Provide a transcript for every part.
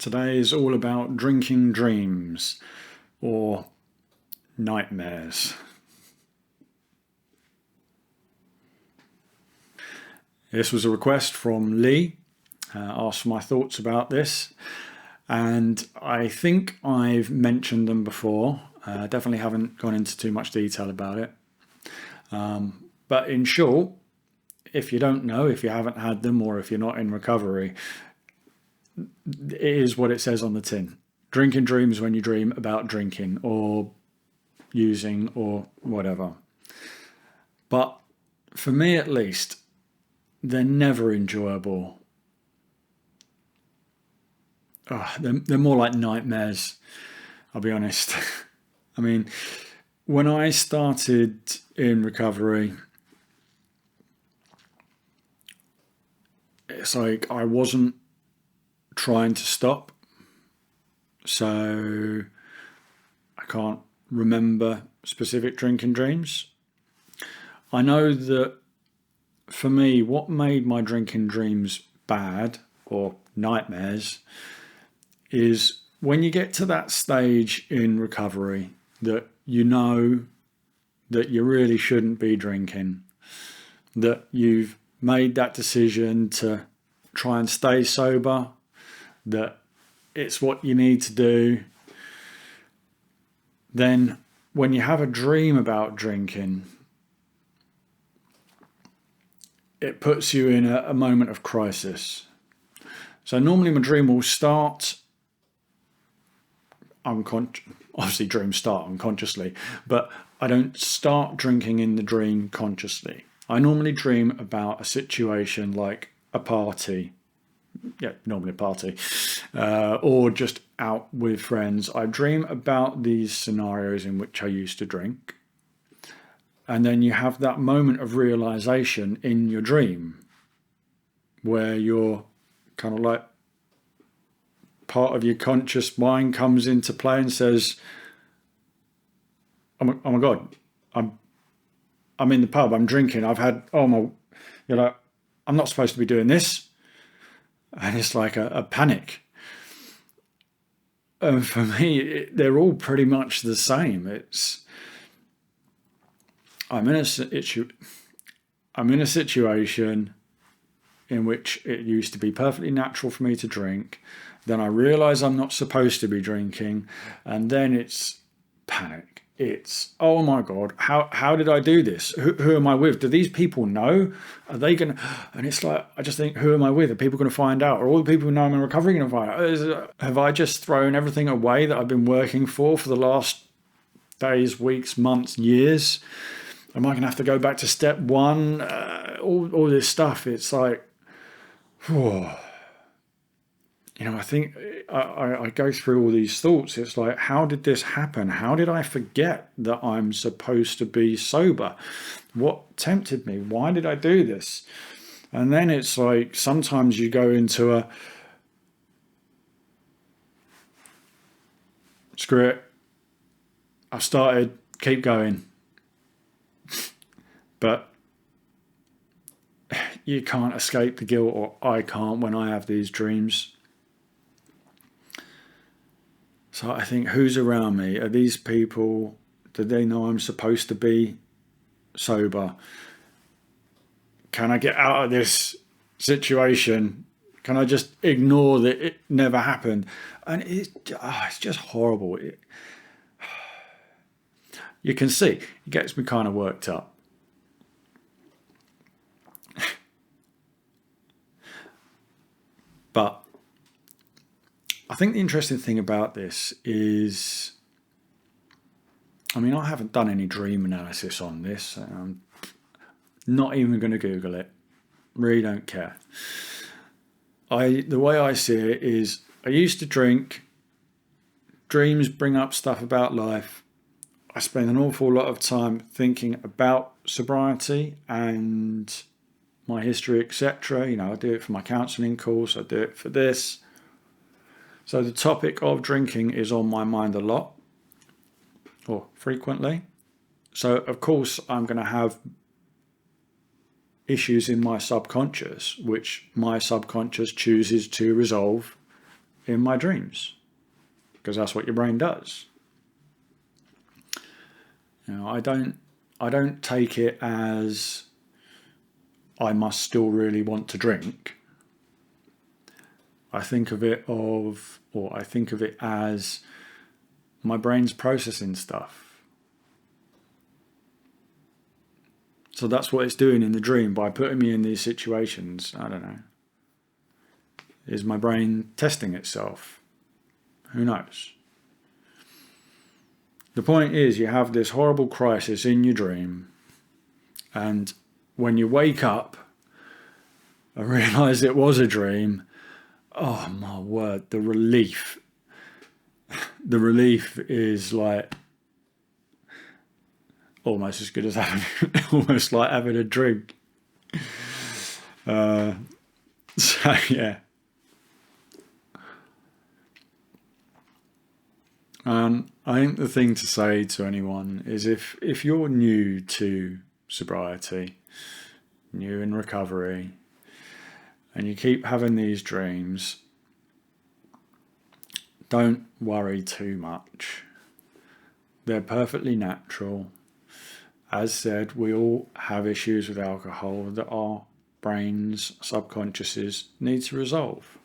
Today is all about drinking dreams or nightmares. This was a request from Lee, asked for my thoughts about this, and I think I've mentioned them before. Definitely haven't gone into too much detail about it. But in short, if you don't know, if you haven't had them, or if you're not in recovery, it is what it says on the tin. Drinking dreams when you dream about drinking or using or whatever. But for me at least, they're never enjoyable. They're more like nightmares, I'll be honest. I mean, when I started in recovery, it's like I wasn't trying to stop. So I can't remember specific drinking dreams. I know that for me, what made my drinking dreams bad or nightmares is when you get to that stage in recovery that you know that you really shouldn't be drinking, that you've made that decision to try and stay sober, that it's what you need to do. Then when you have a dream about drinking, it puts you in a moment of crisis. So normally my dream will start obviously dreams start unconsciously, but I don't start drinking in the dream consciously. I normally dream about a situation like a party, normally a party, or just out with friends. I dream about these scenarios in which I used to drink. And then you have that moment of realization in your dream where you're kind of like part of your conscious mind comes into play and says, oh my God, I'm in the pub, I'm drinking, I'm not supposed to be doing this. And it's like a panic. And for me, they're all pretty much the same. I'm in a situation in which it used to be perfectly natural for me to drink. Then I realize I'm not supposed to be drinking. And then it's panic. It's, oh my God, how did I do this? Who am I with? Do these people know? Are they going to? And it's like, I just think, who am I with? Are people going to find out? Are all the people who know I'm in recovery going to find out? Have I just thrown everything away that I've been working for the last days, weeks, months, years? Am I going to have to go back to step one? All this stuff. It's like, whew. I think I go through all these thoughts. It's like, how did this happen? How did I forget that I'm supposed to be sober? What tempted me? Why did I do this? And then it's like, sometimes you go into screw it. I've started, keep going. But you can't escape the guilt, or I can't when I have these dreams. So I think, who's around me? Are these people, do they know I'm supposed to be sober? Can I get out of this situation? Can I just ignore that it never happened? And it's just horrible. You can see, it gets me kind of worked up. But I think the interesting thing about this is, I haven't done any dream analysis on this. I'm not even going to Google it. Really don't care. The way I see it is, I used to drink. Dreams bring up stuff about life. I spend an awful lot of time thinking about sobriety and my history, etc. I do it for my counselling course. I do it for this. So the topic of drinking is on my mind a lot, or frequently. So of course I'm going to have issues in my subconscious, which my subconscious chooses to resolve in my dreams, because that's what your brain does. I don't take it as I must still really want to drink. I think of it as my brain's processing stuff. So that's what it's doing in the dream by putting me in these situations. I don't know. Is my brain testing itself? Who knows? The point is, you have this horrible crisis in your dream, and when you wake up and realise it was a dream, oh my word, the relief. The relief is like almost as good as almost like having a drink. So yeah. I think the thing to say to anyone is if you're new to sobriety, new in recovery, and you keep having these dreams, don't worry too much. They're perfectly natural. As said, we all have issues with alcohol that our brains, subconsciouses need to resolve.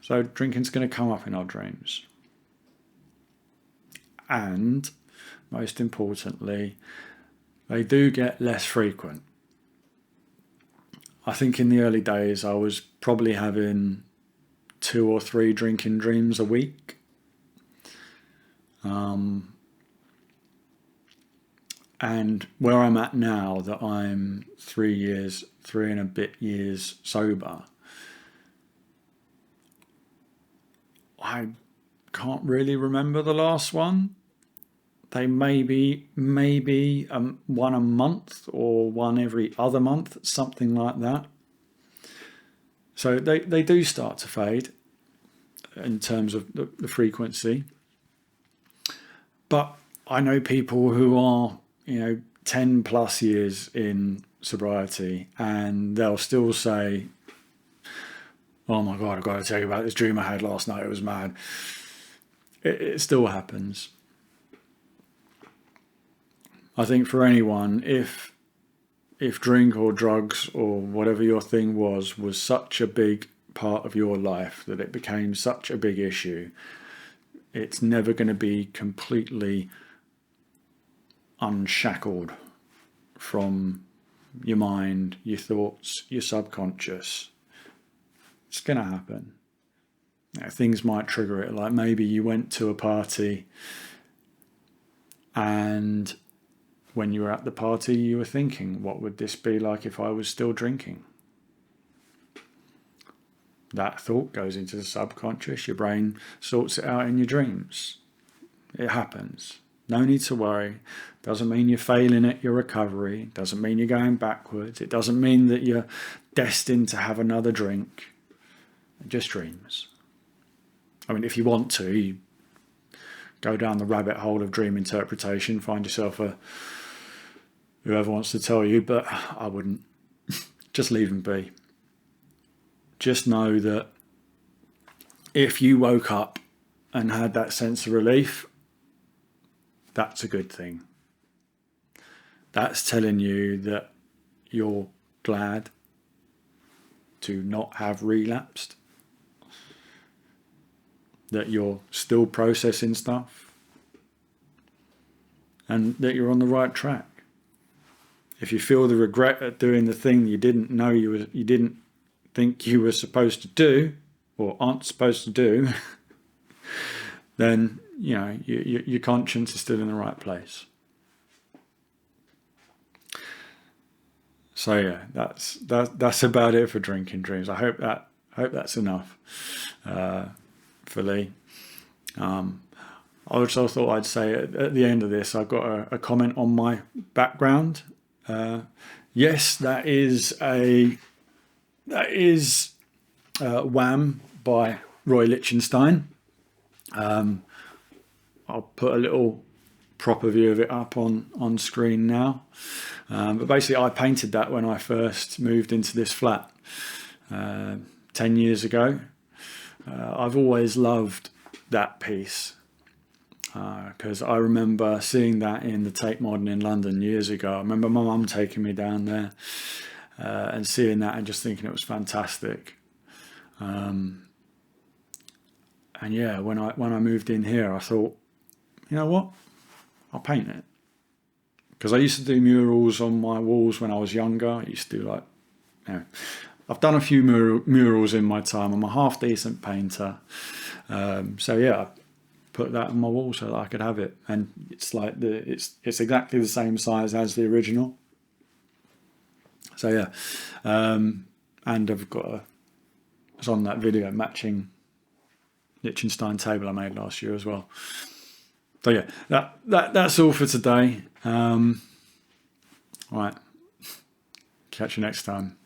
So drinking's going to come up in our dreams. And most importantly, they do get less frequent. I think in the early days I was probably having 2 or 3 drinking dreams a week. And where I'm at now, that I'm 3 and a bit years sober, I can't really remember the last one. They may be one a month or one every other month, something like that. So they do start to fade in terms of the frequency. But I know people who are, 10 plus years in sobriety, and they'll still say, oh my God, I've got to tell you about this dream I had last night. It was mad. It still happens. I think for anyone, if drink or drugs or whatever your thing was such a big part of your life that it became such a big issue, it's never going to be completely unshackled from your mind, your thoughts, your subconscious. It's going to happen. Things might trigger it, like maybe you went to a party and when you were at the party you were thinking, what would this be like if I was still drinking? That thought goes into the subconscious. Your brain sorts it out in your dreams. It happens. No need to worry. Doesn't mean you're failing at your recovery. Doesn't mean you're going backwards. It doesn't mean that you're destined to have another drink. Just dreams. I mean, if you want to, you go down the rabbit hole of dream interpretation, find yourself whoever wants to tell you, but I wouldn't. Just leave them be. Just know that if you woke up and had that sense of relief, that's a good thing. That's telling you that you're glad to not have relapsed, that you're still processing stuff, and that you're on the right track. If you feel the regret at doing the thing you didn't think you were supposed to do or aren't supposed to do, then your conscience is still in the right place. So yeah, that's about it for drinking dreams. I hope that's enough for Lee. I also thought I'd say at the end of this, I've got a comment on my background. Yes, that is Wham by Roy Lichtenstein. I'll put a little proper view of it up on screen now. But basically I painted that when I first moved into this flat 10 years ago. I've always loved that piece, because I remember seeing that in the Tate Modern in London years ago. I remember my mum taking me down there and seeing that and just thinking it was fantastic. And yeah, when I moved in here, I thought, you know what, I'll paint it. Because I used to do murals on my walls when I was younger. I used to do like, you know, I've done a few murals in my time. I'm a half decent painter. So yeah, I put that on my wall so that I could have it. And it's like it's exactly the same size as the original. So yeah, and I've got it's on that video matching Liechtenstein table I made last year as well. So yeah, that's all for today. Right, catch you next time.